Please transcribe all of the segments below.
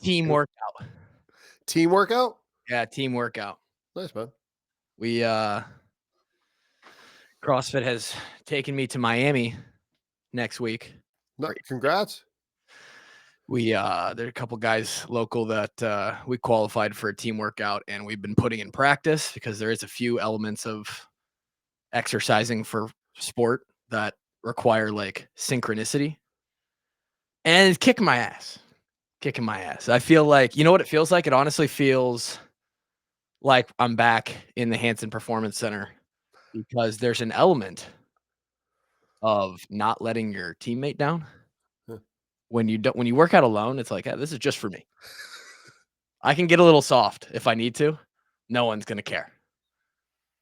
Team workout. Team workout? Yeah, team workout. Nice, man. We CrossFit has taken me to Miami next week. No, Or congrats. We there are a couple guys local that we qualified for a team workout, and we've been putting in practice because there is a few elements of exercising for sport that require like synchronicity. And it's kicking my ass. Kicking my ass. I feel like, you know what it feels like? It honestly feels like I'm back in the Hanson Performance Center because there's an element of not letting your teammate down. Huh. When you work out alone, it's like, this is just for me. I can get a little soft if I need to. No one's gonna care.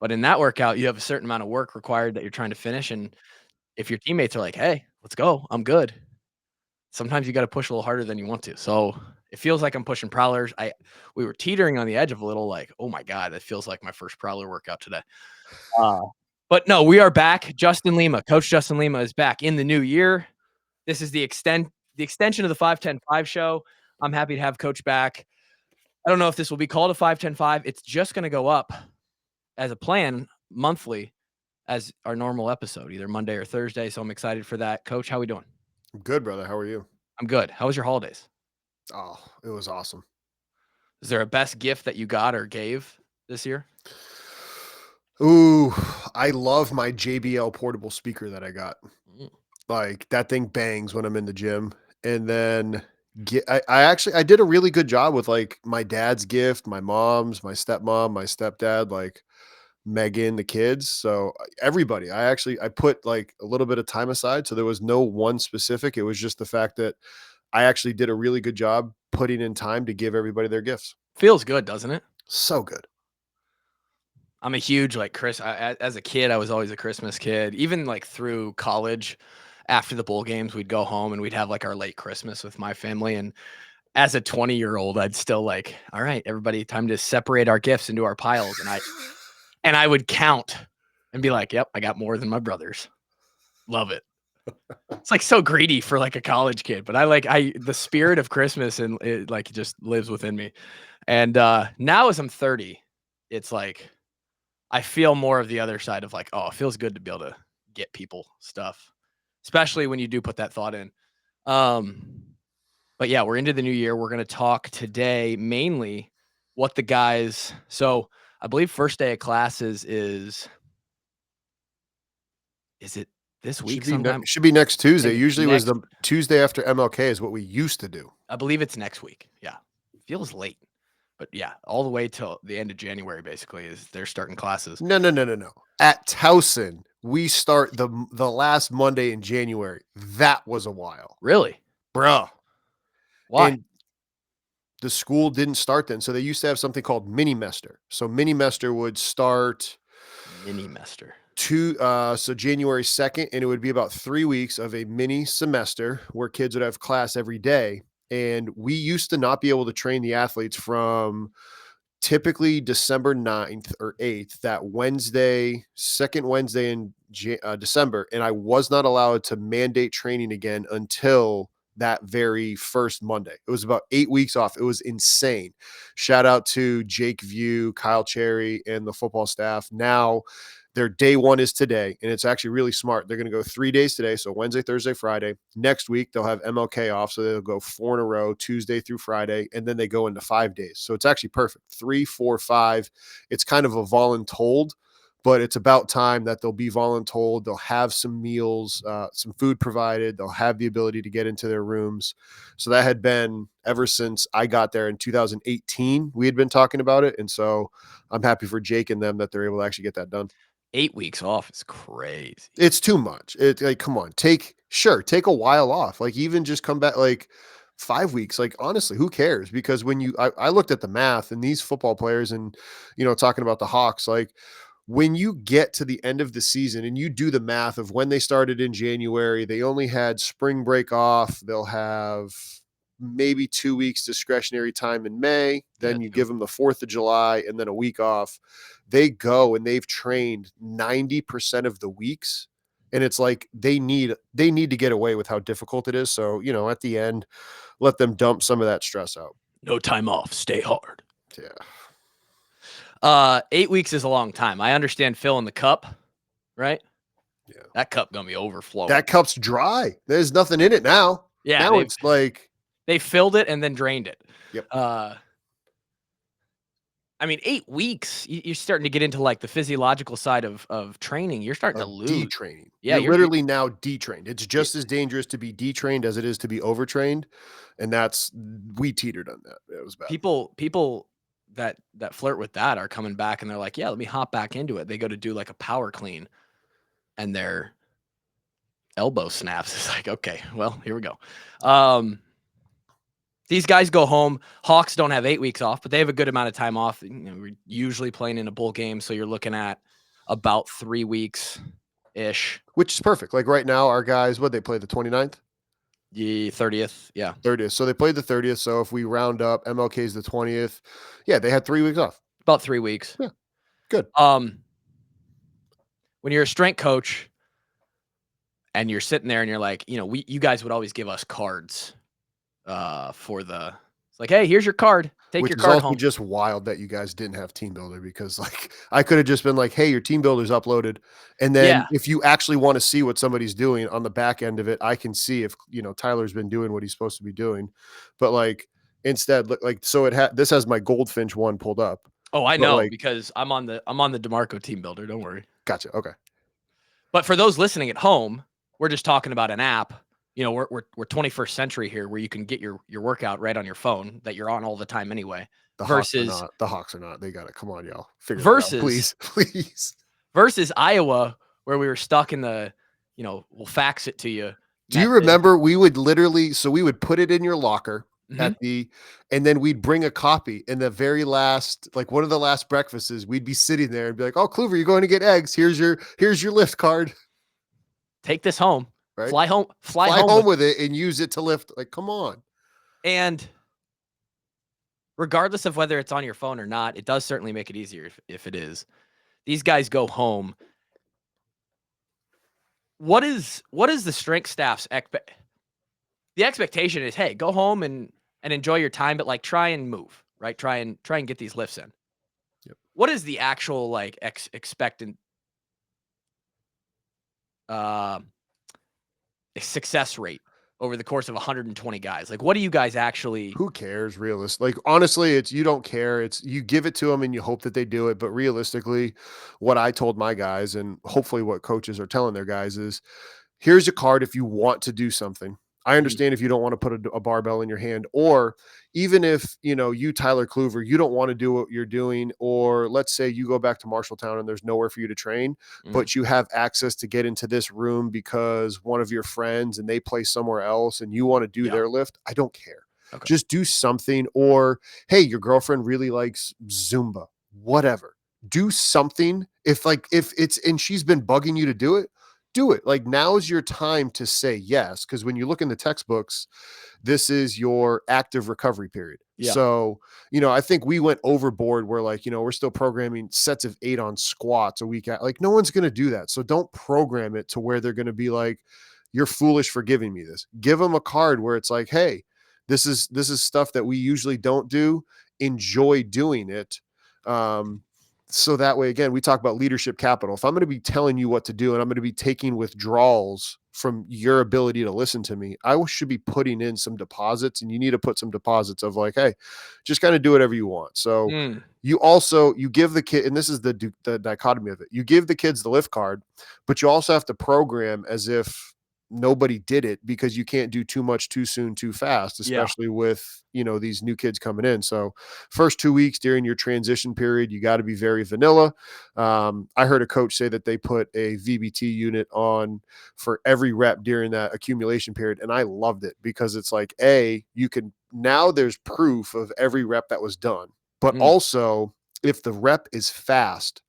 But in that workout, you have a certain amount of work required that you're trying to finish, and if your teammates are like, "Hey, let's go. I'm good." Sometimes you gotta push a little harder than you want to. So, it feels like I'm pushing prowlers. We were teetering on the edge of a little like, "Oh my god, that feels like my first prowler workout today." Uh, but no, we are back. Coach Justin Lima is back in the new year. This is the extension of the 5-10-5 show. I'm happy to have Coach back. I don't know if this will be called a 5-10-5. It's just gonna go up as a plan monthly as our normal episode, either Monday or Thursday. So I'm excited for that. Coach, how we doing? I'm good, brother. How are you? I'm good. How was your holidays? Oh, it was awesome. Is there a best gift that you got or gave this year? Ooh, I love my JBL portable speaker that I got. Mm. Like that thing bangs when I'm in the gym. And then I did a really good job with like my dad's gift, my mom's, my stepmom, my stepdad, like Megan, the kids. So everybody, I put like a little bit of time aside. So there was no one specific. It was just the fact that I actually did a really good job putting in time to give everybody their gifts. Feels good, doesn't it? So good. I'm a huge like as a kid, I was always a Christmas kid. Even like through college, after the bowl games, we'd go home and we'd have like our late Christmas with my family. And as a 20-year-old, I'd still like, all right, everybody, time to separate our gifts into our piles. And I would count and be like, yep, I got more than my brothers. Love it. It's like so greedy for like a college kid, but the spirit of Christmas and it like just lives within me. And now as I'm 30, it's like I feel more of the other side of like, oh, it feels good to be able to get people stuff, especially when you do put that thought in. But yeah, we're into the new year. We're going to talk today mainly what the guys. So I believe first day of classes is it this week sometime? Should be next Tuesday. And Usually was next, the Tuesday after MLK is what we used to do. I believe it's next week. Yeah, feels late, but yeah, all the way till the end of January basically is they're starting classes. No. At Towson, we start the last Monday in January. That was a while. Really? Bruh. Why? And the school didn't start then. So they used to have something called mini-mester. So mini-mester would start Mini-mester. so January 2nd, and it would be about 3 weeks of a mini semester where kids would have class every day. And we used to not be able to train the athletes from typically December 9th or 8th, that Wednesday, second Wednesday in December. And I was not allowed to mandate training again until that very first Monday. It was about 8 weeks off. It was insane. Shout out to Jake View, Kyle Cherry, and the football staff. Now their day one is today, and it's actually really smart. They're going to go 3 days today. So Wednesday, Thursday, Friday. Next week, they'll have MLK off. So they'll go 4 in a row, Tuesday through Friday, and then they go into 5 days. So it's actually perfect. 3, 4, 5. It's kind of a voluntold, but it's about time that they'll be voluntold. They'll have some meals, some food provided. They'll have the ability to get into their rooms. So that had been ever since I got there in 2018. We had been talking about it. And so I'm happy for Jake and them that they're able to actually get that done. 8 weeks off is crazy. It's too much. It's like, come on, take a while off. Like even just come back like 5 weeks. Like honestly, who cares? Because when I looked at the math and these football players and, talking about the Hawks, like when you get to the end of the season and you do the math of when they started in January, they only had spring break off. They'll have maybe 2 weeks discretionary time in May. Then you give them the 4th of July and then a week off. They go and they've trained 90% of the weeks. And it's like they need to get away with how difficult it is. So, at the end, let them dump some of that stress out. No time off. Stay hard. Yeah. 8 weeks is a long time. I understand filling the cup, right? Yeah. That cup gonna be overflowing. That cup's dry. There's nothing in it now. Yeah, Now it's like, they filled it and then drained it. yep. I mean, 8 weeks, you're starting to get into, like, the physiological side of training. You're starting to Of lose. detraining. Yeah, You're you're literally now detrained. It's y just as dangerous to be detrained as it is to be overtrained, and that's we teetered on that. It was bad. people that flirt with that are coming back and they're like, "Yeah, let me hop back into it." They go to do, like, a power clean, and their elbow snaps. It's like, "Okay, well, here we go." Um, these guys go home. Hawks don't have 8 weeks off, but they have a good amount of time off. You know, we're usually playing in a bowl game, so you're looking at about 3 weeks-ish. Which is perfect. Like right now, our guys, what they play the 29th? The 30th, yeah. 30th. So they played the 30th. So if we round up, MLK's the 20th. Yeah, they had 3 weeks off. About 3 weeks. Yeah, good. When you're a strength coach and you're sitting there and you're like, you know, you guys would always give us cards for the it's like, "Hey, here's your card. Take Which your is card also home." just wild that you guys didn't have Team Builder because, like, I could have just been like, "Hey, your Team Builder's uploaded," and then Yeah. if you actually want to see what somebody's doing on the back end of it, I can see if Tyler's been doing what he's supposed to be doing. But like instead, like so this has my Goldfinch one pulled up, Oh, I but know like, because I'm on the DeMarco team builder, don't worry. gotcha, okay, But for those listening at home, we're just talking about an app. You know, we're 21st century here where you can get your workout right on your phone that you're on all the time anyway. the Hawks are Versus not, the Hawks are not. They got it. Come on, y'all, figure that out, versus please, please. versus Iowa where we were stuck in the, we'll fax it to you Do you method. remember we would literally so we would put it in your locker Mhm. and then we'd bring a copy in the very last, like one of the last breakfasts, we'd be sitting there and be like, "Oh, Kluver, you're going to get eggs. Here's your lift card." Take this home. Right? Fly Fly home home with with it and use it to lift. Like, come on. and regardless of whether it's on your phone or not, it does certainly make it easier if it is. These guys go home. What is the strength staff's the expectation is, hey, go home and enjoy your time, but like try and move, right? Try and get these lifts in. Yep. What is the actual like expectant uh success rate over the course of 120 guys? Like what do you guys actually Who cares, realist? Like, honestly, it's you don't care. It's you give it to them and you hope that they do it. But realistically, what I told my guys and hopefully what coaches are telling their guys is here's a card if you want to do something. I Mm, understand if you don't want to put a barbell in your hand, or even if you, Tyler Kluver, you don't want to do what you're doing, or let's say you go back to Marshalltown and there's nowhere for you to train, mm, but you have access to get into this room because one of your friends and they play somewhere else and you want to do yeah. their lift. I don't care. Okay. Just do something, or hey, your girlfriend really likes Zumba, whatever. Do something. If it's and she's been bugging you to do it. Like now is your time to say yes. Cause when you look in the textbooks, this is your active recovery period. Yeah. So, I think we went overboard where like, we're still programming sets of 8 on squats a week. Like no one's going to do that. So don't program it to where they're going to be like, you're foolish for giving me this. Give them a card where it's like, hey, this is stuff that we usually don't do. Enjoy doing it. So that way, again, we talk about leadership capital. If I'm going to be telling you what to do and I'm going to be taking withdrawals from your ability to listen to me, I should be putting in some deposits, and you need to put some deposits of like, hey, just kind of do whatever you want. So Mm, you give the kid, and this is the dichotomy of it. You give the kids the lift card, but you also have to program as if nobody did it because you can't do too much too soon too fast, yeah. especially with these new kids coming in. So first 2 weeks during your transition period, you got to be very vanilla. I heard a coach say that they put a VBT unit on for every rep during that accumulation period, and I loved it because it's like, you can now there's proof of every rep that was done, but Mm, also if the rep is fast,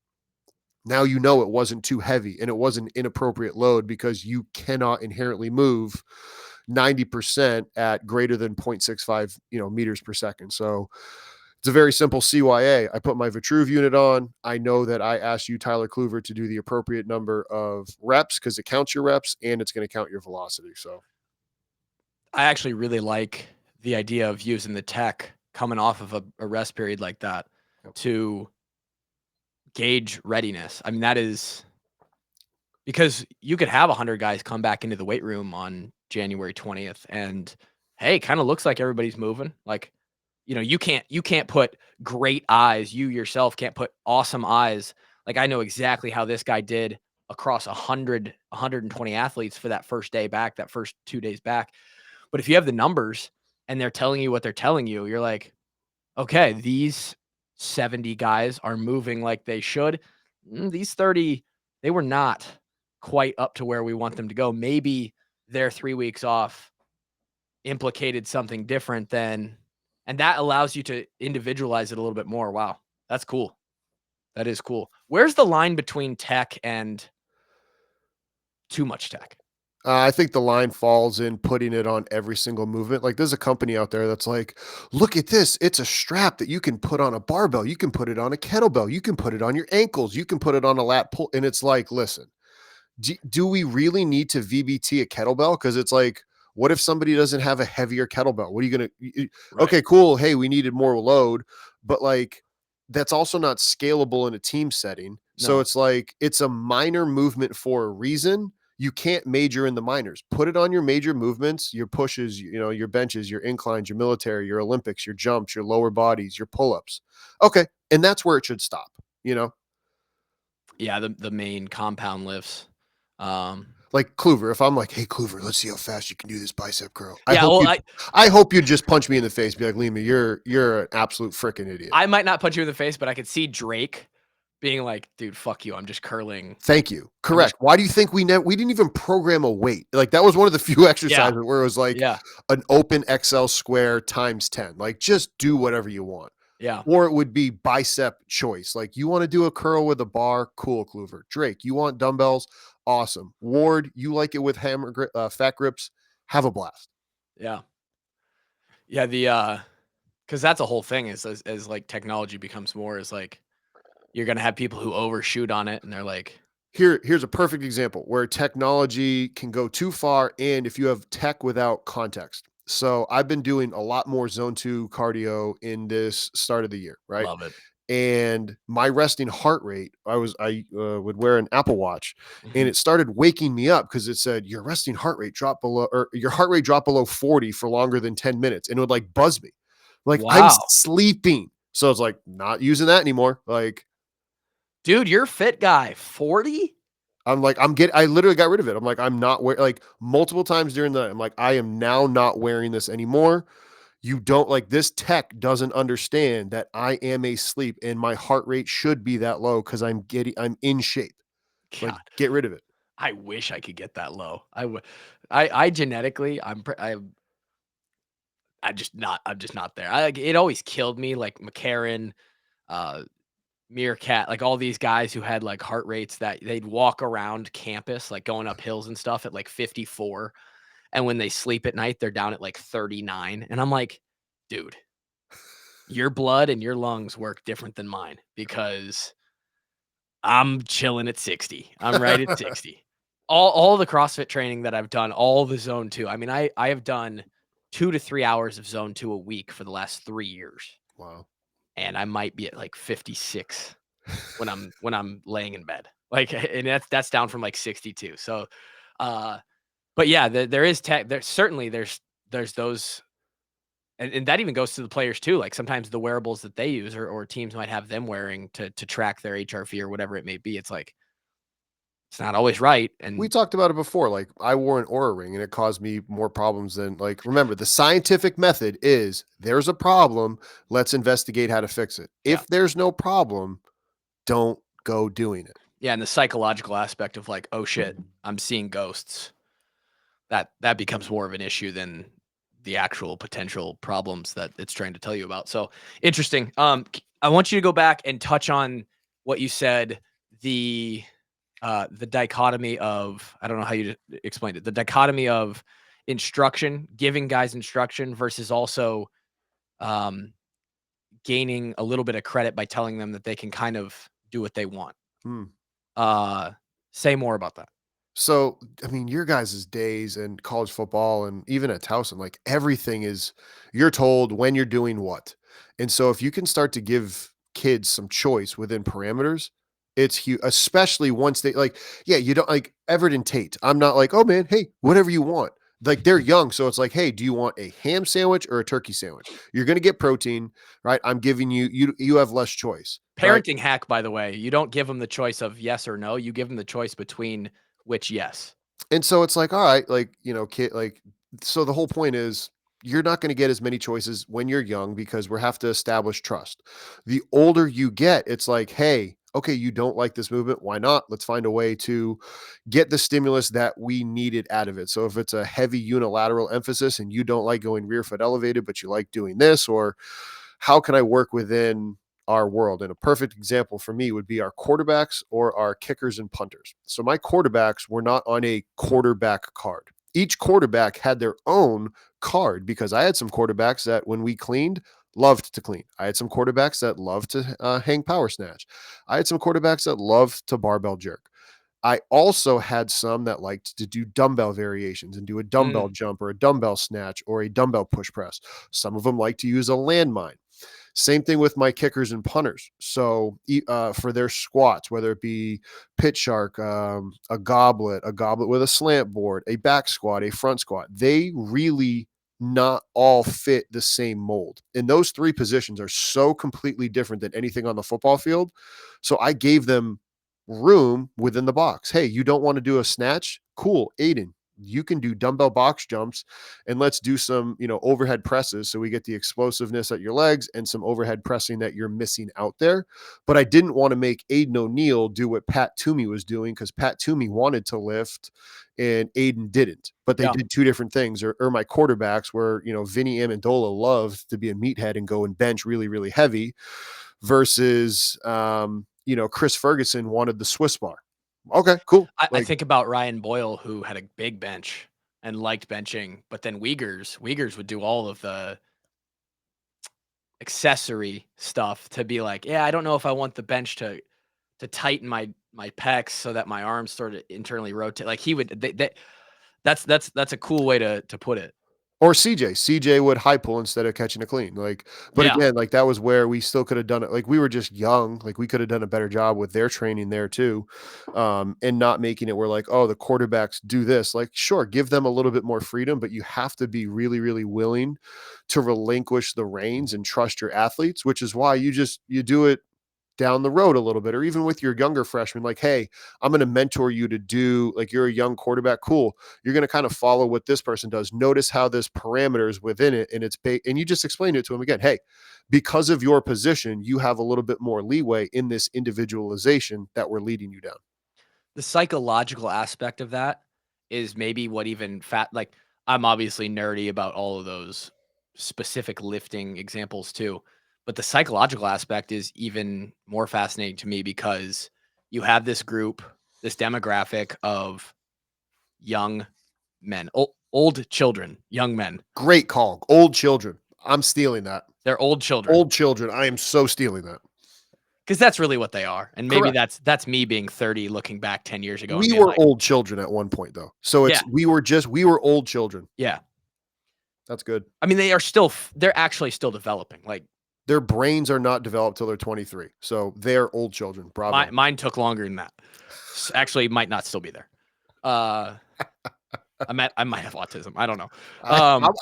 now it wasn't too heavy and it wasn't inappropriate load because you cannot inherently move 90% at greater than 0.65 meters per second. So it's a very simple CYA. I put my Vitruve unit on. I know that I asked you, Tyler Kluver, to do the appropriate number of reps because it counts your reps and it's going to count your velocity. So I actually really like the idea of using the tech coming off of a rest period like that Yep. to gauge readiness. I mean, that is because you could have 100 guys come back into the weight room on January 20th and hey, kind of looks like everybody's moving. Like, you can't put great eyes. You yourself can't put awesome eyes. Like I know exactly how this guy did across 120 athletes for that first day back, that first 2 days back. But if you have the numbers and they're telling you what they're telling you, you're like, okay, these 70 guys are moving like they should. These 30, they were not quite up to where we want them to go. Maybe their 3 weeks off implicated something different than, and that allows you to individualize it a little bit more. Wow, that's cool. That is cool. Where's the line between tech and too much tech? I think the line falls in putting it on every single movement. Like there's a company out there that's like, look at this. It's a strap that you can put on a barbell. You can put it on a kettlebell. You can put it on your ankles. You can put it on a lat pull. And it's like, listen, do we really need to VBT a kettlebell? Because it's like, what if somebody doesn't have a heavier kettlebell? What are you going to, Right. okay, cool. Hey, we needed more load, but like, that's also not scalable in a team setting. So No. it's like, it's a minor movement for a reason. You can't major in the minors. Put it on your major movements, your pushes, your benches, your inclines, your military, your Olympics, your jumps, your lower bodies, your pull-ups. Okay. And that's where it should stop, you know? Yeah, the main compound lifts. Um, Like Kluver, if I'm like, "Hey Kluver, let's see how fast you can do this bicep curl." I yeah, hope well, you I hope you'd just punch me in the face, be like, "Lima, you're an absolute freaking idiot." I might not punch you in the face, but I could see Drake being like, "Dude, fuck you. I'm just curling." Thank you. I'm just Correct. Why do you think we didn't even program a weight? Like that was one of the few Yeah, exercises where it was like yeah, an open XL square times 10. Like just do whatever you want. yeah, Or it would be bicep choice. Like you want to do a curl with a bar, cool, Kluver. Drake, you want dumbbells, awesome. Ward, you like it with fat grips, have a blast. yeah. Yeah, because that's a whole thing is as, like, technology becomes more is, like, you're gonna have people who overshoot on it, and they're like, Here's a perfect example where technology can go too far and if you have tech without context. So I've been doing a lot more zone 2 cardio in this start of the year, right? "Love it." And my resting heart rate, I would wear an Apple Watch and Mhm. it started waking me up because it said your resting heart rate dropped below or your heart rate dropped below 40 for longer than 10 minutes and it would like buzz me. Like I'm Wow. sleeping. So it's like not using that anymore. Like Dude, you're a fit guy. 40? I'm like, I literally got rid of it. I'm like, I'm not like multiple times during the night. I'm like, I am now not wearing this anymore. You don't like this tech doesn't understand that I am asleep and my heart rate should be that low because I'm in shape. Like, God, get rid of it. I wish I could get that low. I genetically, I'm just not there. I like it always killed me, like, McCarran, uh Meerkat, like all these guys who had like heart rates that they'd walk around campus, like going up hills and stuff at like 54. And when they sleep at night, they're down at like 39. And I'm like, dude, your blood and your lungs work different than mine because I'm chilling at 60. I'm right at 60. All the CrossFit training that I've done, all the zone two. I mean, I have done 2 to 3 hours of zone two a week for the last 3 years. Wow. And I might be at like 56 when I'm laying in bed. Like, and that's down from like 62. So, uh, but yeah, there is tech. There's certainly there's those, and that even goes to the players too. Like sometimes the wearables that they use or teams might have them wearing to track their HRV or whatever it may be. It's like it's not always right. We And talked about it before. Like, I wore an Aura ring and it caused me more problems than like. Remember, the scientific method is there's a problem. Let's investigate how to fix it. yeah, If there's no problem, don't go doing it. yeah, and the psychological aspect of like, oh shit, I'm seeing ghosts. That becomes more of an issue than the actual potential problems that it's trying to tell you about. So interesting. I want you to go back and touch on what you said, the the dichotomy of, I don't know how you explained it, the dichotomy of instruction, giving guys instruction versus also um, gaining a little bit of credit by telling them that they can kind of do what they want. Hmm. Uh, say more about that. So, I mean, your guys' days and college football and even at Towson, like everything is you're told when you're doing what. And so if you can start to give kids some choice within parameters, it's huge, especially once they like, yeah, you don't like Everett and Tate. I'm not like, oh man, hey, whatever you want. Like they're young. So it's like, hey, do you want a ham sandwich or a turkey sandwich? You're going to get protein, right? I'm giving you have less choice, right? Parenting hack, by the way, you don't give them the choice of yes or no. You give them the choice between which yes. And so it's like, all right, like, kid, like, so the whole point is you're not going to get as many choices when you're young because we have to establish trust. The older you get, it's like, hey, okay, you don't like this movement. Why not? Let's find a way to get the stimulus that we needed out of it. So if it's a heavy unilateral emphasis and you don't like going rear foot elevated, but you like doing this, or how can I work within our world? And a perfect example for me would be our quarterbacks or our kickers and punters. So my quarterbacks were not on a quarterback card. Each quarterback had their own card because I had some quarterbacks that when we cleaned, loved to clean. I had some quarterbacks that loved to hang power snatch. I had some quarterbacks that loved to barbell jerk. I also had some that liked to do dumbbell variations and do a dumbbell Mm, jump or a dumbbell snatch or a dumbbell push press. Some of them like to use a landmine. Same thing with my kickers and punters. So for their squats, whether it be pit shark, a goblet with a slant board, a back squat, a front squat, they really not all fit the same mold. And those three positions are so completely different than anything on the football field. So I gave them room within the box. Hey, you don't want to do a snatch? Cool, Aiden. You can do dumbbell box jumps and let's do some, overhead presses so we get the explosiveness at your legs and some overhead pressing that you're missing out there. But I didn't want to make Aiden O'Neill do what Pat Toomey was doing because Pat Toomey wanted to lift and Aiden didn't. But they yeah. did two different things. Or my quarterbacks were, Vinny Amendola loved to be a meathead and go and bench really, really heavy versus Chris Ferguson wanted the Swiss bar. Okay, cool. I Like think about Ryan Boyle, who had a big bench and liked benching, but then Uyghurs would do all of the accessory stuff to be like, yeah, I don't know if I want the bench to tighten my pecs so that my arms sort of internally rotate. Like he would, that's a cool way to put it. or CJ would high pull instead of catching a clean. Like, but Yeah. again, like that was where we still could have done it. Like we were just young. Like we could have done a better job with their training there too, and not making it where like, oh, the quarterbacks do this. Like, sure, give them a little bit more freedom, but you have to be really, really willing to relinquish the reins and trust your athletes. Which is why you do it down the road a little bit, or even with your younger freshmen, like, hey, I'm going to mentor you to do, like, you're a young quarterback. Cool. You're going to kind of follow what this person does. Notice how this parameters within it. And and you just explain it to them again. Hey, because of your position, you have a little bit more leeway in this individualization that we're leading you down. The psychological aspect of that is maybe what even like I'm obviously nerdy about all of those specific lifting examples too, but the psychological aspect is even more fascinating to me because you have this group, this demographic of young men, old children, young men. Great call. Old children. I'm stealing that. They're old children Old children. I am so stealing that. because that's really what they are. And maybe Correct. that's me being 30, looking back 10 years ago and We being were like, old children at one point though. So yeah, we were old children. yeah. That's good. I mean, they are still, they're actually still developing. Like Their brains are not developed till they're 23. So they're old children. Bravo. mine took longer than that. Actually, might not still be there. Uh, I might have autism. I don't know.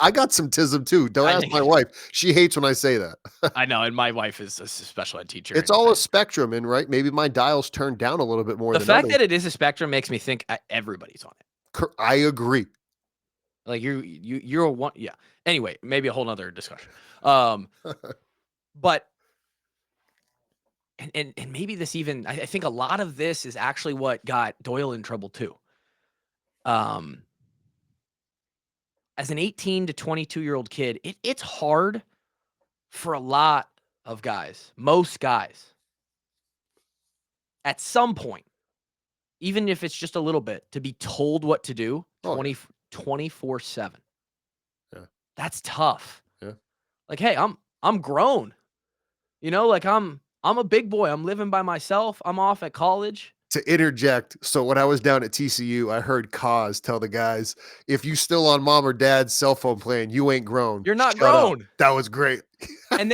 I got some tism too. Don't I ask think my wife. She hates when I say that. I know, and my wife is a special ed teacher, It's and all a spectrum, and right, maybe my dial's turned down a little bit more the than fact others. that it is a spectrum makes me think everybody's on it. I agree. Like you're a one, yeah. Anyway, maybe a whole nother discussion. But and maybe this even I think a lot of this is actually what got Doyle in trouble too. Um, as an 18 to 22-year-old kid, it's hard for a lot of guys, most guys, at some point, even if it's just a little bit, to be told what to do Oh, yeah. 24/7. Yeah. That's tough. Yeah. Like, hey, I'm grown. Like I'm a big boy. I'm living by myself. I'm off at college. To interject, so when I was down at TCU, I heard Kaz tell the guys, if you still on mom or dad's cell phone plan, you ain't grown. You're not Shut up. grown. That was great. And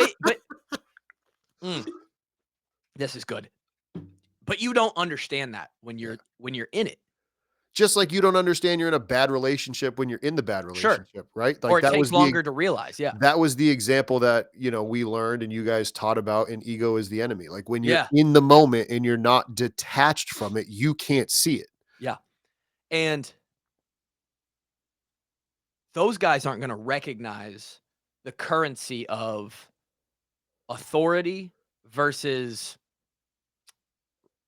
mm, this is good. But you don't understand that when Yeah. you're in it. Just like you don't understand you're in a bad relationship when you're in the bad Sure. relationship, right? Or Like it takes longer to realize. Yeah. that was the example that, we learned and you guys taught about in Ego is the Enemy. Like when you're Yeah. in the moment and you're not detached from it, you can't see it. Yeah. And those guys aren't going to recognize the currency of authority versus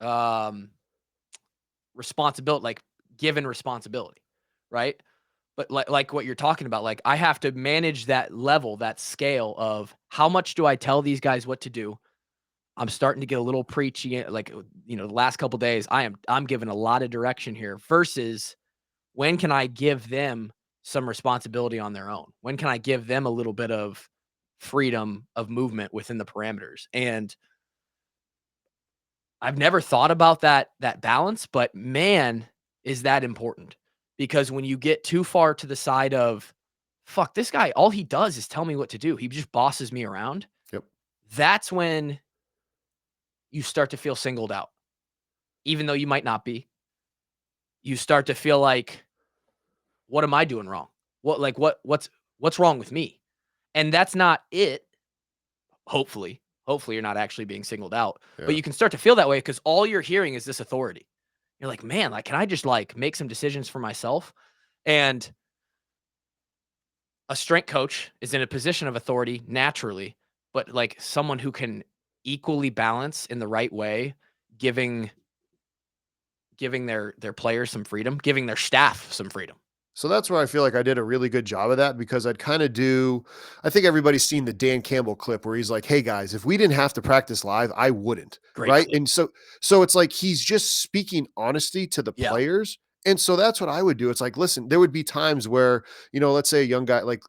um responsibility, like given responsibility, right? But like what you're talking about, like I have to manage that level, that scale of how much do I tell these guys what to do? I'm starting to get a little preachy, like the last couple days, I'm giving a lot of direction here versus when can I give them some responsibility on their own? When can I give them a little bit of freedom of movement within the parameters? And I've never thought about that balance, but man, is that important. Because when you get too far to the side of, "Fuck, this guy, all he does is tell me what to do. He just bosses me around." Yep. That's when you start to feel singled out. Even though you might not be. You start to feel like, "What am I doing wrong? What's wrong with me?" And that's not it, hopefully. Hopefully, you're not actually being singled out, but Yeah. you can start to feel that way because all you're hearing is this authority. You're like, "Man, like, can I just, like, make some decisions for myself?" And a strength coach is in a position of authority naturally, but, like, someone who can equally balance in the right way, giving their players some freedom, giving their staff some freedom. So that's where I feel like I did a really good job of that because I'd kind of do. I think everybody's seen the Dan Campbell clip where he's like, "Hey guys, if we didn't have to practice live, I wouldn't." Great Right. clip. And so it's like he's just speaking honesty to the Yeah. players. And so that's what I would do. It's like, listen, there would be times where, let's say a young guy like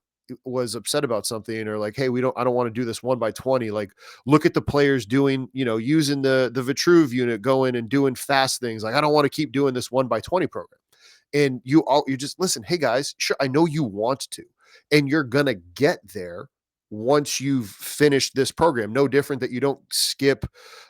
was upset about something or like, hey, I don't want to do this 1 by 20. Like, look at the players doing, using the Vitruve unit, going and doing fast things. Like, I don't want to keep doing this 1 by 20 program. And you just listen, hey guys, sure, I know you want to, and you're gonna get there once you've finished this program. No different that you don't skip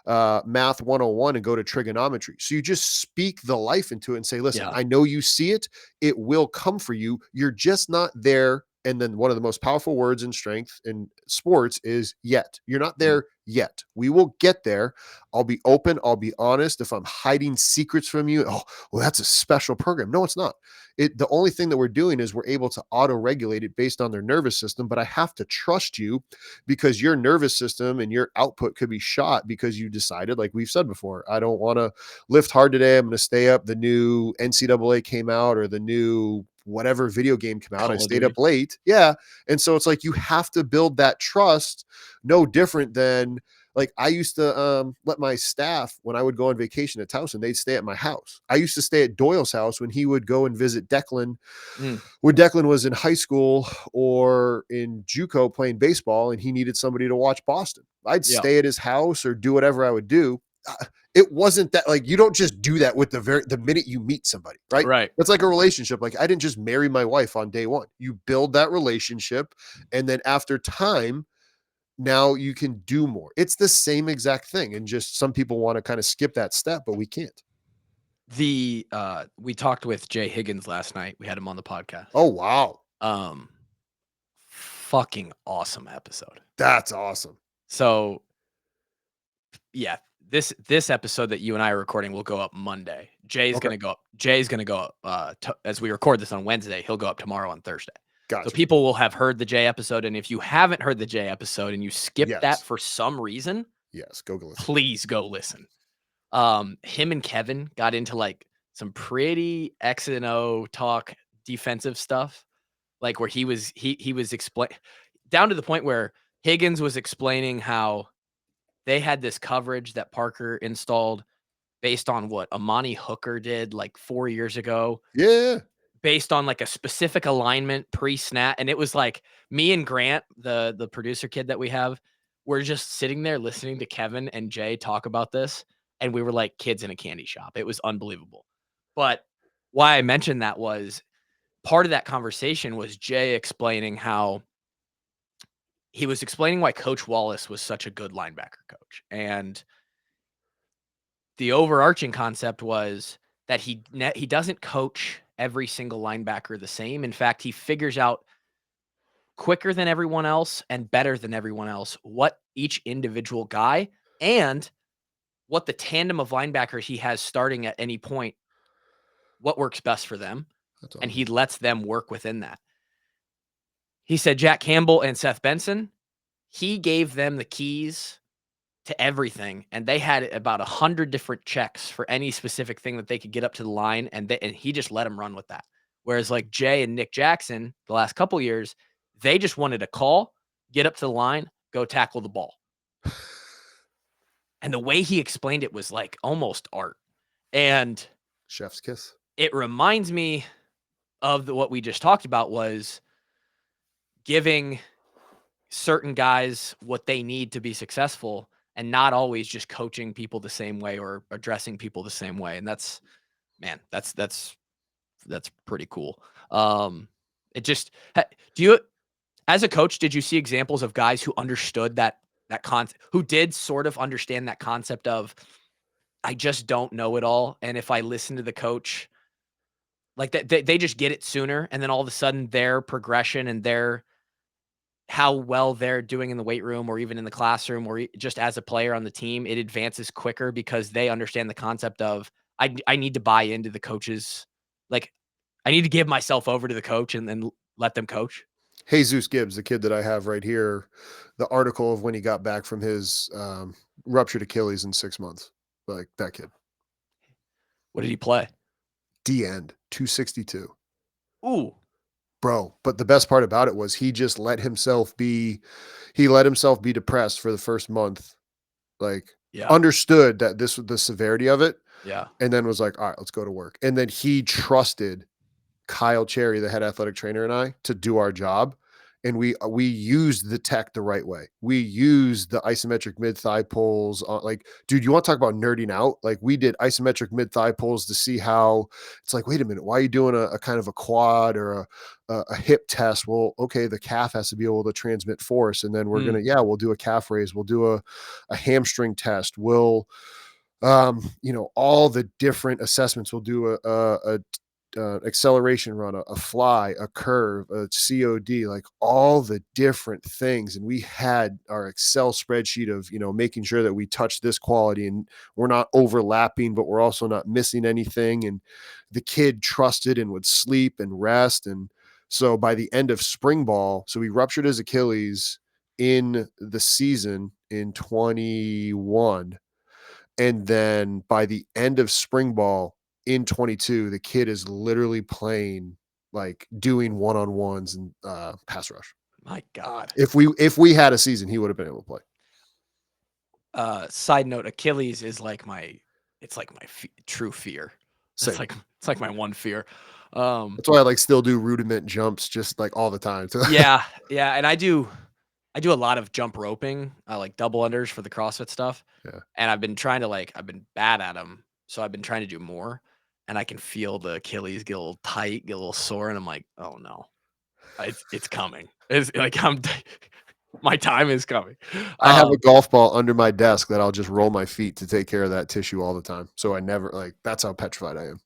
math 101 and go to trigonometry. So you just speak the life into it and say, listen, Yeah. I know you see it, it will come for you, you're just not there. And then one of the most powerful words in strength in sports is yet. You're not Mhm. there yet. We will get there. I'll be open. I'll be honest. If I'm hiding secrets from you, oh, well, that's a special program. No, it's not. The only thing that we're doing is we're able to auto regulate it based on their nervous system. But I have to trust you because your nervous system and your output could be shot because you decided, like we've said before, I don't want to lift hard today. I'm going to stay up. The new NCAA came out or the new whatever video game came out. I Call of stayed Duty. up late. Yeah. And so it's like you have to build that trust, no different than like I used to let my staff when I would go on vacation at Towson, they'd stay at my house. I used to stay at Doyle's house when he would go and visit Declan Mm. when Declan was in high school or in JUCO playing baseball and he needed somebody to watch Boston. I'd Yeah. stay at his house or do whatever I would do. It wasn't that like you don't just do that with the minute you meet somebody, right? Right. It's like a relationship. Like I didn't just marry my wife on day one. You build that relationship, and then after time, now you can do more. It's the same exact thing. And just some people want to kind of skip that step, but we can't. We talked with Jay Higgins last night. We had him on the podcast. Oh, wow. Um, Fucking awesome episode. That's awesome. So, yeah, this episode that you and I are recording will go up Monday. Okay. Jay's gonna go up, as we record this on Wednesday, he'll go up tomorrow on Thursday. So Gotcha. people will have heard the Jay episode, and if you haven't heard the Jay episode and you skipped that Yes. for some reason, Yes. Go listen. please go listen. Him and Kevin got into, like, some pretty X and O talk defensive stuff, like, where he was explain down to the point where Higgins was explaining how they had this coverage that Parker installed based on what Amani Hooker did, like, 4 years ago, Yeah. based on, like, a specific alignment pre-snap, and it was, like, me and Grant, the producer kid that we have, we're just sitting there listening to Kevin and Jay talk about this, and we were like kids in a candy shop. It was unbelievable. But why I mentioned that was part of that conversation was Jay explaining how he was explaining why Coach Wallace was such a good linebacker coach. And the overarching concept was that he doesn't coach every single linebacker the same. In fact, he figures out quicker than everyone else and better than everyone else what each individual guy and what the tandem of linebackers he has starting at any point, what works best for them. That's And awesome. he lets them work within that. He said Jack Campbell and Seth Benson, he gave them the keys to everything, and they had about 100 different checks for any specific thing that they could get up to the line, and he just let them run with that. Whereas like Jay and Nick Jackson, the last couple years, they just wanted a call, get up to the line, go tackle the ball. And the way he explained it was like almost art. And Chef's kiss. it reminds me of what we just talked about was giving certain guys what they need to be successful and not always just coaching people the same way or addressing people the same way. And that's, man, that's pretty cool. It just, do you, as a coach, did you see examples of guys who understood that concept, who did sort of understand that concept of, I just don't know it all. And if I listen to the coach, like that, they just get it sooner. And then all of a sudden their progression and their, how well they're doing in the weight room or even in the classroom or just as a player on the team, it advances quicker because they understand the concept of I need to buy into the coaches. Like I need to give myself over to the coach and then let them coach. Jesus Gibbs, the kid that I have right here, the article of when he got back from his ruptured Achilles in 6 months. Like that kid. What did he play? D end 262. Ooh. Bro, but the best part about it was he just let himself be depressed for the first month. Like Yeah. understood that this was the severity of it. Yeah. And then was like, all right, let's go to work. And then he trusted Kyle Cherry, the head athletic trainer, and I to do our job. And we used the tech the right way. We used the isometric mid thigh pulls. Like, dude, you want to talk about nerding out? Like, we did isometric mid thigh pulls to see how it's like. Wait a minute, why are you doing a kind of a quad or a hip test? Well, okay, the calf has to be able to transmit force, and then we'll do a calf raise. We'll do a hamstring test. We'll all the different assessments. We'll do a acceleration run, a fly, a curve, a COD, like all the different things. And we had our Excel spreadsheet of, making sure that we touch this quality and we're not overlapping, but we're also not missing anything. And the kid trusted and would sleep and rest. And so by the end of spring ball, so he ruptured his Achilles in the season in 21. And then by the end of spring ball, in 22, the kid is literally playing, like doing one-on-ones and pass rush. My God. If we had a season, he would have been able to play. Side note, Achilles is like it's like my true fear. Same. It's like my one fear. That's why I like still do rudiment jumps just like all the time. Yeah. Yeah. And I do a lot of jump roping, like double unders for the CrossFit stuff. Yeah. And I've been trying to I've been bad at them. So I've been trying to do more and I can feel the Achilles get a little tight, get a little sore. And I'm like, oh no, it's coming. It's like, my time is coming. I have a golf ball under my desk that I'll just roll my feet to take care of that tissue all the time. So I never that's how petrified I am.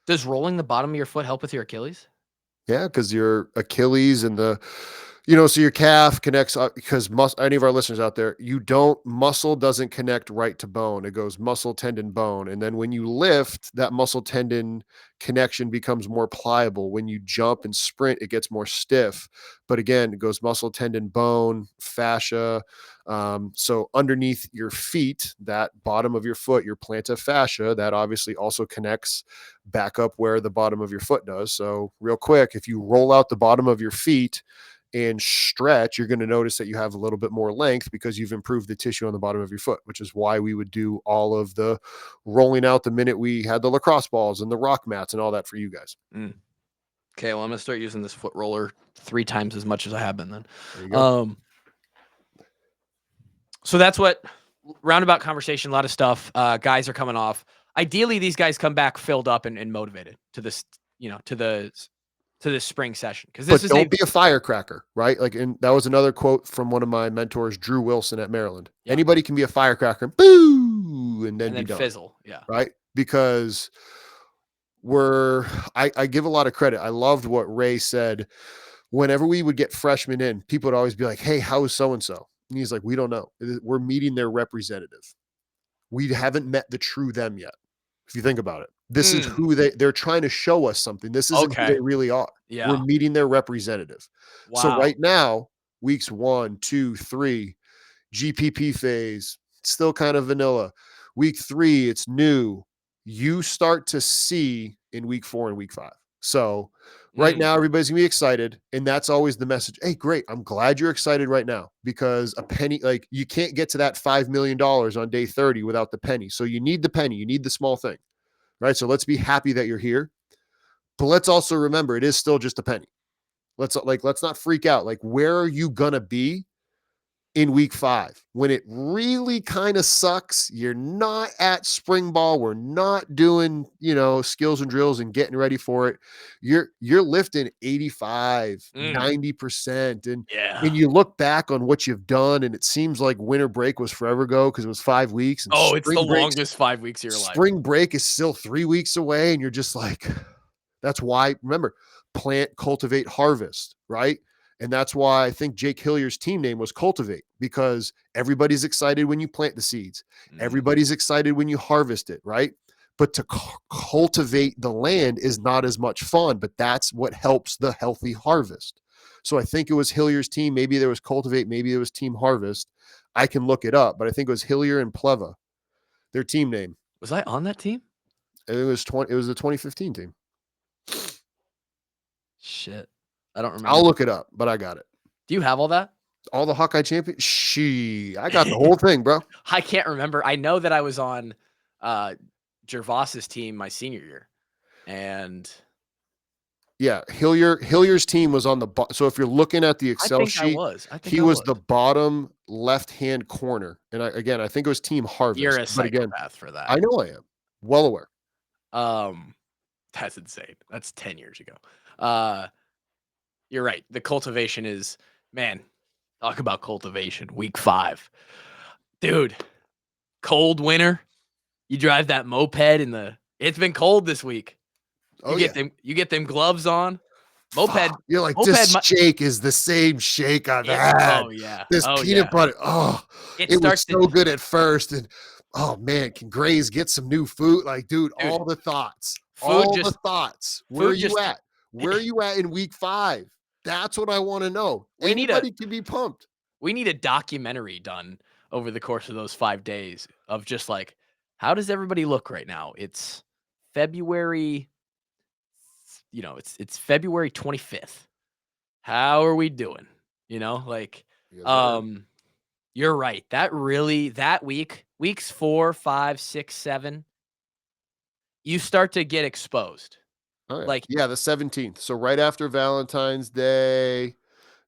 Does rolling the bottom of your foot help with your Achilles? Yeah, because your Achilles and so your calf connects up because any of our listeners out there, muscle doesn't connect right to bone. It goes muscle, tendon, bone. And then when you lift, that muscle tendon connection becomes more pliable. When you jump and sprint, it gets more stiff. But again, it goes muscle, tendon, bone, fascia. So underneath your feet, that bottom of your foot, your plantar fascia, that obviously also connects back up where the bottom of your foot does. So real quick, if you roll out the bottom of your feet and stretch, you're going to notice that you have a little bit more length because you've improved the tissue on the bottom of your foot, which is why we would do all of the rolling out the minute we had the lacrosse balls and the rock mats and all that for you guys. Okay, well, I'm going to start using this foot roller 3 times as much as I have been then. There you go. So that's what roundabout conversation, a lot of stuff. Guys are coming off. Ideally, these guys come back filled up and motivated to this, to the to this spring session? Because this But is don't be a firecracker, right? Like, and that was another quote from one of my mentors, Drew Wilson at Maryland. yeah, Anybody can be a firecracker, boo, and then and be then done, fizzle. Yeah. right? Because I give a lot of credit. I loved what Ray said. Whenever we would get freshmen in, people would always be like, "Hey, how is so and so?" And he's like, "We don't know. We're meeting their representative. We haven't met the true them yet." If you think about it, this is Mm, who they're trying to show us something. This isn't who okay. they really are. We're Yeah. meeting their representative. So Wow. right now, weeks 1, 2, 3, GPP phase, still kind of vanilla. Week 3, it's new. You start to see in week 4 and week 5. So right Mm, now, everybody's gonna be excited. And that's always the message. Hey, great. I'm glad you're excited right now because a penny, like you can't get to that $5 million on day 30 without the penny. So you need the penny, you need the small thing, right? So let's be happy that you're here. But let's also remember it is still just a penny. Let's not freak out. Like, where are you gonna be in week 5 when it really kind of sucks? You're not at spring ball. We're not doing, skills and drills and getting ready for it. You're lifting 85, mm, 90%. And yeah. you look back on what you've done, and it seems like winter break was forever ago because it was 5 weeks, and Oh, it's the longest 5 weeks of your life. spring break is still 3 weeks away, and you're just like, that's why, remember, plant, cultivate, harvest, right? And that's why I think Jake Hillier's team name was Cultivate, because everybody's excited when you plant the seeds. Mm, Everybody's excited when you harvest it, right? But to cultivate the land is not as much fun, but that's what helps the healthy harvest. So I think it was Hillier's team. Maybe there was Cultivate, maybe it was Team Harvest. I can look it up, but I think it was Hillier and Pleva, their team name. was I on that team? It was the 2015 team. Shit. I don't remember. I'll look it up, but I got it. Do you have all that? All the Hawkeye champion. I got the whole thing, bro. I can't remember. I know that I was on uh Gervas's team my senior year. And Yeah, Hillier's team was on the so if you're looking at the I Excel think I sheet, was. I think he I was was. the bottom left-hand corner. And I think it was Team You're Harvest. a But again, psychopath for that. I know I am. Well aware. Um, that's insane. That's 10 years ago. Uh, you're right. The cultivation is, man, talk about cultivation. Week 5. Dude, cold winter. You drive that moped in the it's been cold this week. Oh yeah. You get them gloves on. Fuck. You're like, Moped this shake is the same shake I've had. oh yeah. This Oh peanut yeah. butter. Oh, It it was starts to so good at first. And oh man, can Grays get some new food? Like, dude, dude, all the thoughts. food All the just thoughts. Where are food you just at? Where are you at in week 5? That's what I want to know. we need a Anybody can be pumped. we need a documentary done over the course of those 5 days of just like, how does everybody look right now? It's February, it's February 25th. How are we doing? Like, Yes, sir. um, you're right. That weeks 4, 5, 6, 7, you start to get exposed. Oh yeah. Like, Yeah, the 17th. So right after Valentine's Day,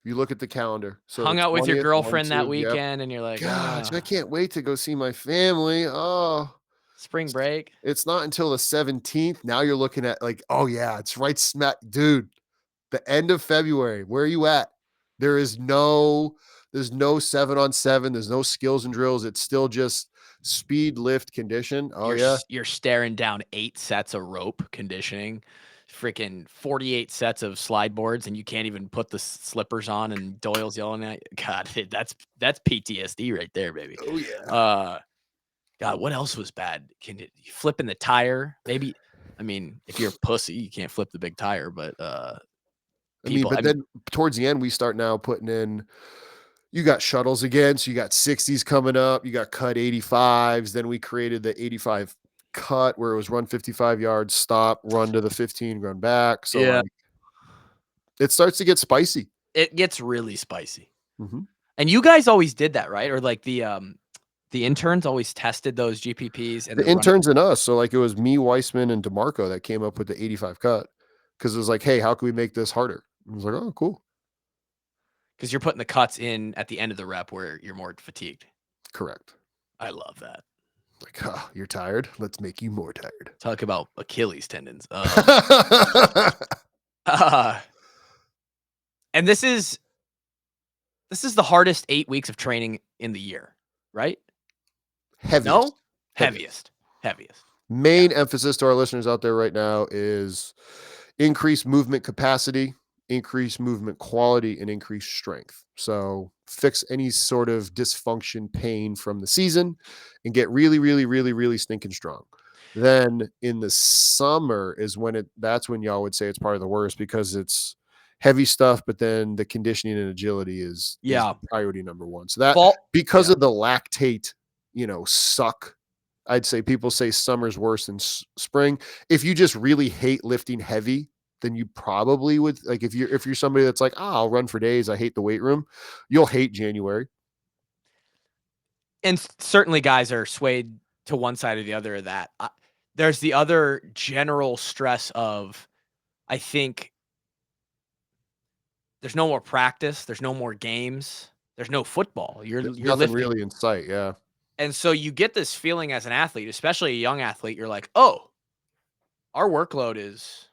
you look at the calendar. So the hung out with your 20th, 1, girlfriend that 2, yep. weekend and you're like, Gosh, I can't wait to go see my family. Oh, spring break. it's not until the 17th. Now you're looking at like, oh yeah, it's right smack, dude. The end of February. Where are you at? There is there's no 7-on-7. There's no skills and drills. It's still just speed, lift, condition. Oh yeah. You're staring down 8 sets of rope conditioning, freaking 48 sets of slide boards, and you can't even put the slippers on, and Doyle's yelling at you. God, that's PTSD right there, baby. Oh yeah. Uh, God, what else was bad? Flipping the tire? Maybe, I mean, if you're a pussy, you can't flip the big tire, but But then towards the end, we start now putting in, you got shuttles again. So you got 60s coming up. You got cut 85s. Then we created the 85 cut where it was run 55 yards, stop, run to the 15, run back. So yeah, like it starts to get spicy. it gets really spicy. Mhm. And you guys always did that, right? Or like the interns always tested those GPPs and The the run interns and us. So like it was me, Weissman, and DeMarco that came up with the 85 cut because it was like, hey, how can we make this harder? I was like, oh, cool. because you're putting the cuts in at the end of the rep where you're more fatigued. Correct. I love that. Like, you're tired. Let's make you more tired. Talk about Achilles tendons. Uh, and this is the hardest 8 weeks of training in the year, right? No? Heaviest. Heaviest. Heaviest. Heaviest. Yeah. Main emphasis to our listeners out there right now is increase movement capacity, increase movement quality, and increase strength. So fix any sort of dysfunction, pain from the season, and get really, really, really, really stinking strong. Then in the summer is when that's when y'all would say it's probably the worst because it's heavy stuff, but then the conditioning and agility is Yeah. priority number one. So that Fall because yeah. of the lactate, suck. I'd say people say summer's worse than spring. If you just really hate lifting heavy, then you probably would like if you're somebody that's like, I'll run for days. I hate the weight room. You'll hate January. And certainly guys are swayed to one side or the other of that. There's the other general stress of, I think there's no more practice, there's no more games, there's no football. There's You're nothing lifting. really in sight. Yeah. And so you get this feeling as an athlete, especially a young athlete, you're like, "Oh, our workload is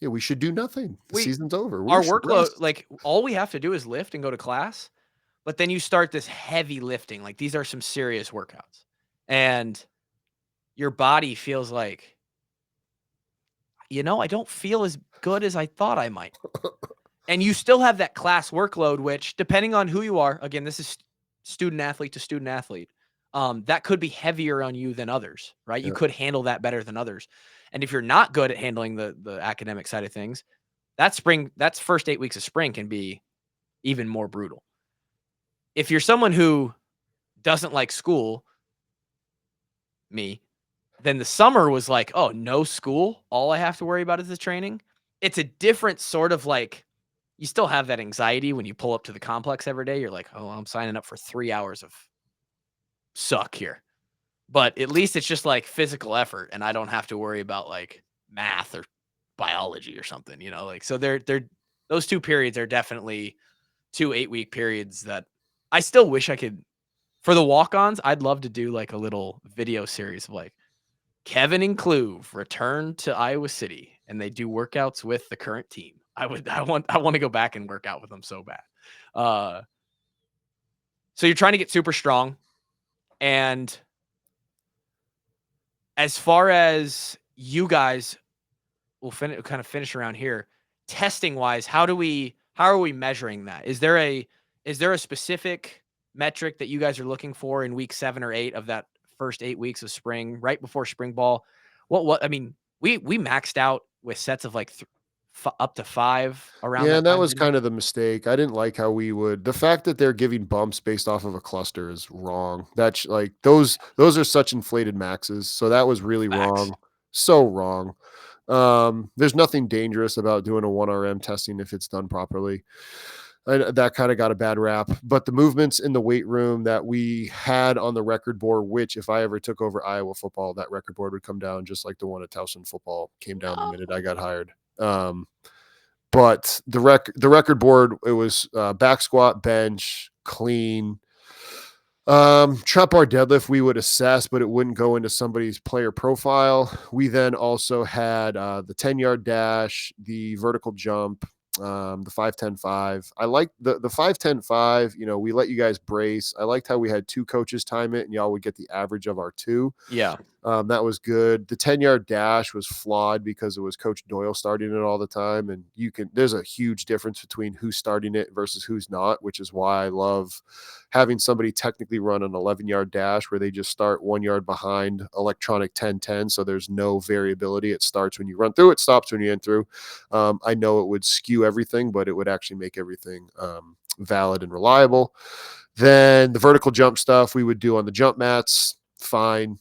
Yeah. We should do nothing. The we season's over. We our should workload rest. like all we have to do is lift and go to class." But then you start this heavy lifting, like these are some serious workouts. And your body feels like, I don't feel as good as I thought I might. And you still have that class workload, which depending on who you are, again, this is student athlete to student athlete. That could be heavier on you than others, right? You Yeah. could handle that better than others. And if you're not good at handling the academic side of things, that's first 8 weeks of spring can be even more brutal. If you're someone who doesn't like school, me, then the summer was like, oh, no school. All I have to worry about is the training. It's a different sort of like, you still have that anxiety when you pull up to the complex every day. You're like, oh, I'm signing up for 3 hours of suck here. But at least it's just like physical effort and I don't have to worry about like math or biology or something, like so they're those two periods are definitely 2 8-week periods that I still wish I could for the walk-ons, I'd love to do like a little video series of like Kevin and Kluve return to Iowa City and they do workouts with the current team. I want to go back and work out with them so bad. Uh so you're trying to get super strong. And as far as you guys we'll kind of finish around here. Testing wise, how are we measuring that? Is there a specific metric that you guys are looking for in week 7 or 8 of that first 8 weeks of spring, right before spring ball? What I mean, we maxed out with sets of like up to 5 around Yeah, that and that time, was didn't we? kind of the mistake. I didn't like how the fact that they're giving bumps based off of a cluster is wrong. That's like those are such inflated maxes. So that was really Facts. wrong. So wrong. There's nothing dangerous about doing a 1RM testing if it's done properly. That kind of got a bad rap. But the movements in the weight room that we had on the record board, which if I ever took over Iowa football, that record board would come down just like the one at Towson football came down the No. minute I got hired. But the record board, it was back squat, bench, clean. Trap bar deadlift we would assess, but it wouldn't go into somebody's player profile. We then also had the 10-yard dash, the vertical jump, the 5-10-5. I like the 5-10-5. We let you guys brace. I liked how we had two coaches time it, and y'all would get the average of our two. Yeah. That was good. The 10-yard dash was flawed because it was Coach Doyle starting it all the time. And there's a huge difference between who's starting it versus who's not, which is why I love having somebody technically run an 11-yard dash where they just start 1 yard behind electronic 10-10. So there's no variability. It starts when you run through, it stops when you end through. I know it would skew everything, but it would actually make everything valid and reliable. Then the vertical jump stuff we would do on the jump mats, fine.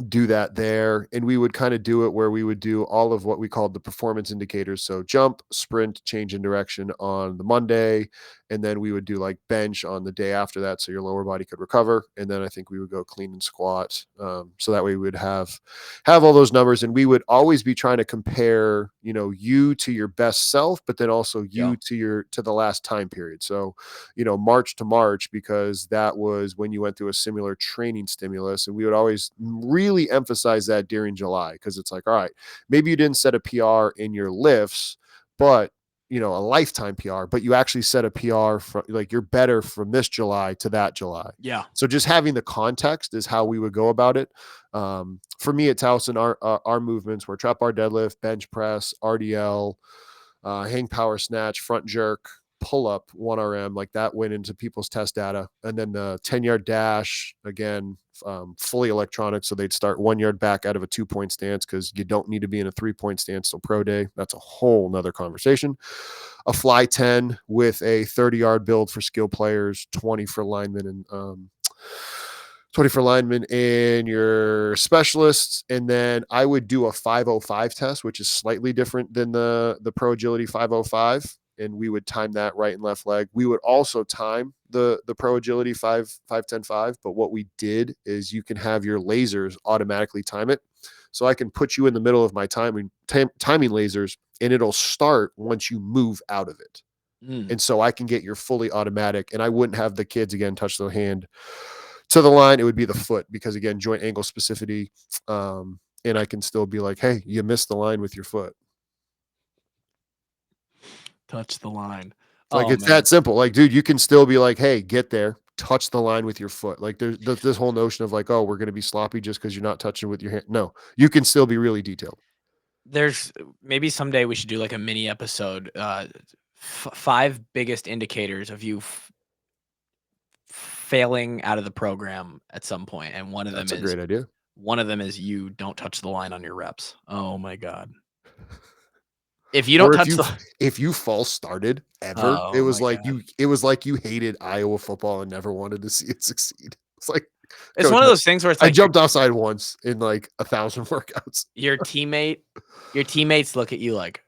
Do that there. And we would kind of do it where we would do all of what we called the performance indicators. So jump, sprint, change in direction on the Monday, and then we would do like bench on the day after that so your lower body could recover, and then I think we would go clean and squat, so that way we would have all those numbers, and we would always be trying to compare, you to your best self, but then also Yeah. you to the last time period. So, March to March, because that was when you went through a similar training stimulus, and we would always really emphasize that during July, because it's like, all right, maybe you didn't set a PR in your lifts, but a lifetime PR, but you actually set a PR from, like, you're better from this July to that July. Yeah. So just having the context is how we would go about it. For me at Towson, our movements were trap bar deadlift, bench press, RDL, hang power snatch, front jerk, pull up, 1RM, like that went into people's test data. And then the 10-yard dash, again, fully electronic. So they'd start 1 yard back out of a 2-point stance, because you don't need to be in a 3-point stance till pro day. That's a whole nother conversation. A fly 10 with a 30-yard build for skill players, 20 for linemen, and 20 for linemen and your specialists. And then I would do a 505 test, which is slightly different than the Pro Agility 505. And we would time that right and left leg. We would also time the Pro Agility 5-10-5. But what we did is you can have your lasers automatically time it. So I can put you in the middle of my timing lasers, and it'll start once you move out of it. And so I can get your fully automatic, and I wouldn't have the kids again touch their hand to the line. It would be the foot, because again, joint angle specificity. And I can still be like, hey, you missed the line with your foot. Touch the line. Like, Oh, it's man. that simple. Like, dude, you can still be like, hey, get there, touch the line with your foot. Like, there's this whole notion of like, oh, we're going to be sloppy just because you're not touching with your hand. No, you can still be really detailed. There's maybe someday we should do like a mini episode, 5 biggest indicators of you failing out of the program at some point, and That's a great idea. one of them is you don't touch the line on your reps. Oh my god. If you don't Or touch the if you false started ever, oh my god. it was like you hated Iowa football and never wanted to see it succeed. It's like, It's coach, one of those things where it's I like jumped outside once in like 1,000 workouts. your teammate your teammates look at you like,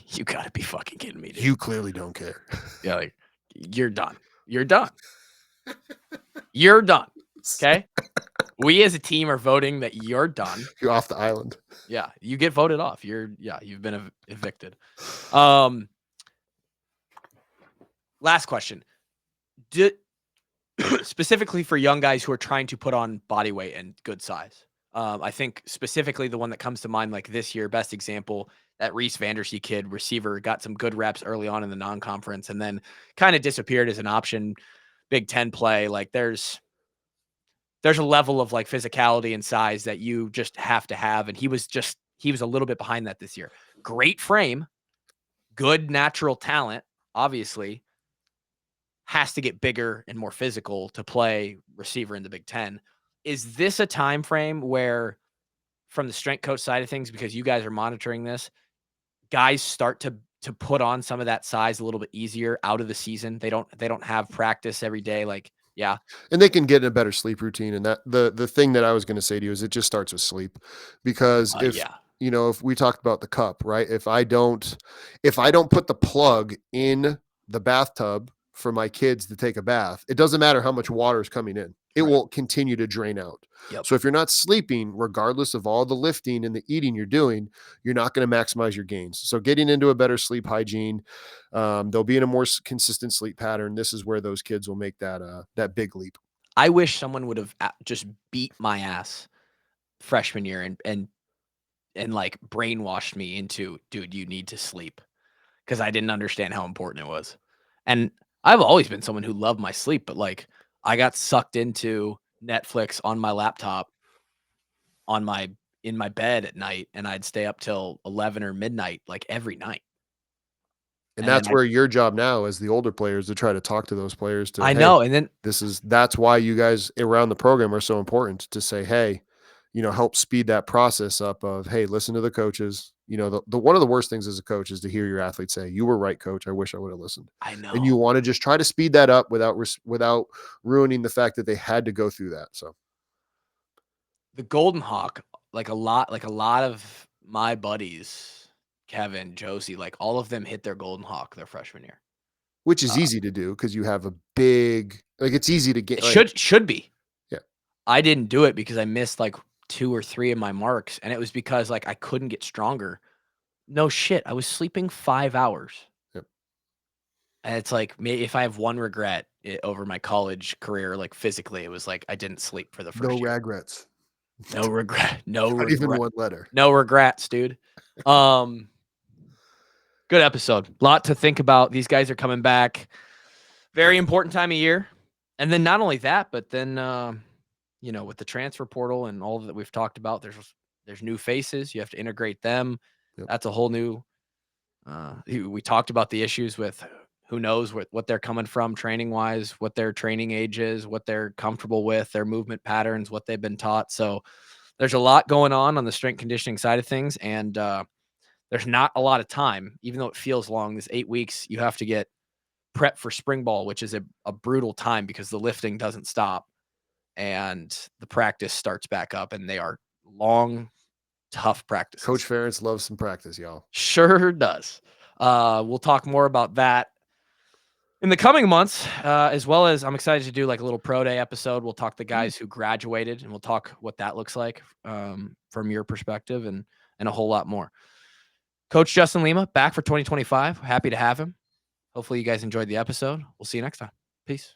"You gotta be fucking kidding me, dude." You clearly don't care. Yeah, like, "You're done. You're done. You're done." Okay? We as a team are voting that you're done. You're off the island. Yeah, you get voted off. You've been evicted. Um, last question. Do specifically for young guys who are trying to put on body weight and good size. I think specifically the one that comes to mind, like this year, best example, that Reese Vandersea kid receiver got some good reps early on in the non-conference and then kind of disappeared as an option Big Ten play. Like there's a level of like physicality and size that you just have to have. And he was a little bit behind that this year. Great frame, good natural talent, obviously, has to get bigger and more physical to play receiver in the Big Ten. Is this a time frame where, from the strength coach side of things, because you guys are monitoring this, guys start to put on some of that size a little bit easier out of the season? They don't have practice every day. Like, yeah, And they can get in a better sleep routine. And that the thing that I was going to say to you is it just starts with sleep. Because yeah, if we talked about the cup, right? If I don't put the plug in the bathtub for my kids to take a bath, it doesn't matter how much water is coming in. It right, will continue to drain out. yep. So if you're not sleeping, regardless of all the lifting and the eating you're doing, you're not going to maximize your gains. So getting into a better sleep hygiene, they'll be in a more consistent sleep pattern. This is where those kids will make that big leap. I wish someone would have just beat my ass freshman year and like brainwashed me into, dude, you need to sleep, because I didn't understand how important it was. And I've always been someone who loved my sleep, but like I got sucked into Netflix on my laptop on my in my bed at night, and I'd stay up till 11 or midnight like every night. And And then that's where your job now as the older players to try to talk to those players to, I hey, know, and then that's why you guys around the program are so important, to say, hey, help speed that process up of, hey, listen to the coaches. The one of the worst things as a coach is to hear your athlete say, you were right, coach. I wish I would have listened. I And you know want to just try to speed that up without ruining the fact that they had to go through that. So the Golden Hawk, like a lot of my buddies, Kevin, Josie, like all of them hit their Golden Hawk their freshman year. which is easy to do because you have a big, like, it's easy to get. It Like, should be. Yeah. I didn't do it because I missed like 2 or 3 of my marks, and it was because like I couldn't get stronger. No shit, I was sleeping 5 hours. Yep. And it's like, if I have one regret over my college career, like physically, it was like I didn't sleep for the No first year. regrets. No regret. No Not even regret. one letter. No regrets, dude. Good episode. Lot to think about. These guys are coming back. Very important time of year. And then not only that, but then with the transfer portal and all that we've talked about, there's new faces. You have to integrate them. Yep. That's a whole new we talked about the issues with who knows what they're coming from training wise, what their training age is, what they're comfortable with, their movement patterns, what they've been taught. So there's a lot going on the strength conditioning side of things. And there's not a lot of time, even though it feels long. This 8 weeks, you have to get prep for spring ball, which is a brutal time because the lifting doesn't stop and the practice starts back up, and they are long, tough practices. Coach Ferentz loves some practice, y'all. Sure does. We'll talk more about that in the coming months, as well as I'm excited to do like a little pro day episode. We'll talk to guys who graduated, and we'll talk what that looks like from your perspective, and a whole lot more. Coach Justin Lima back for 2025. Happy to have him. Hopefully you guys enjoyed the episode. We'll see you next time. Peace.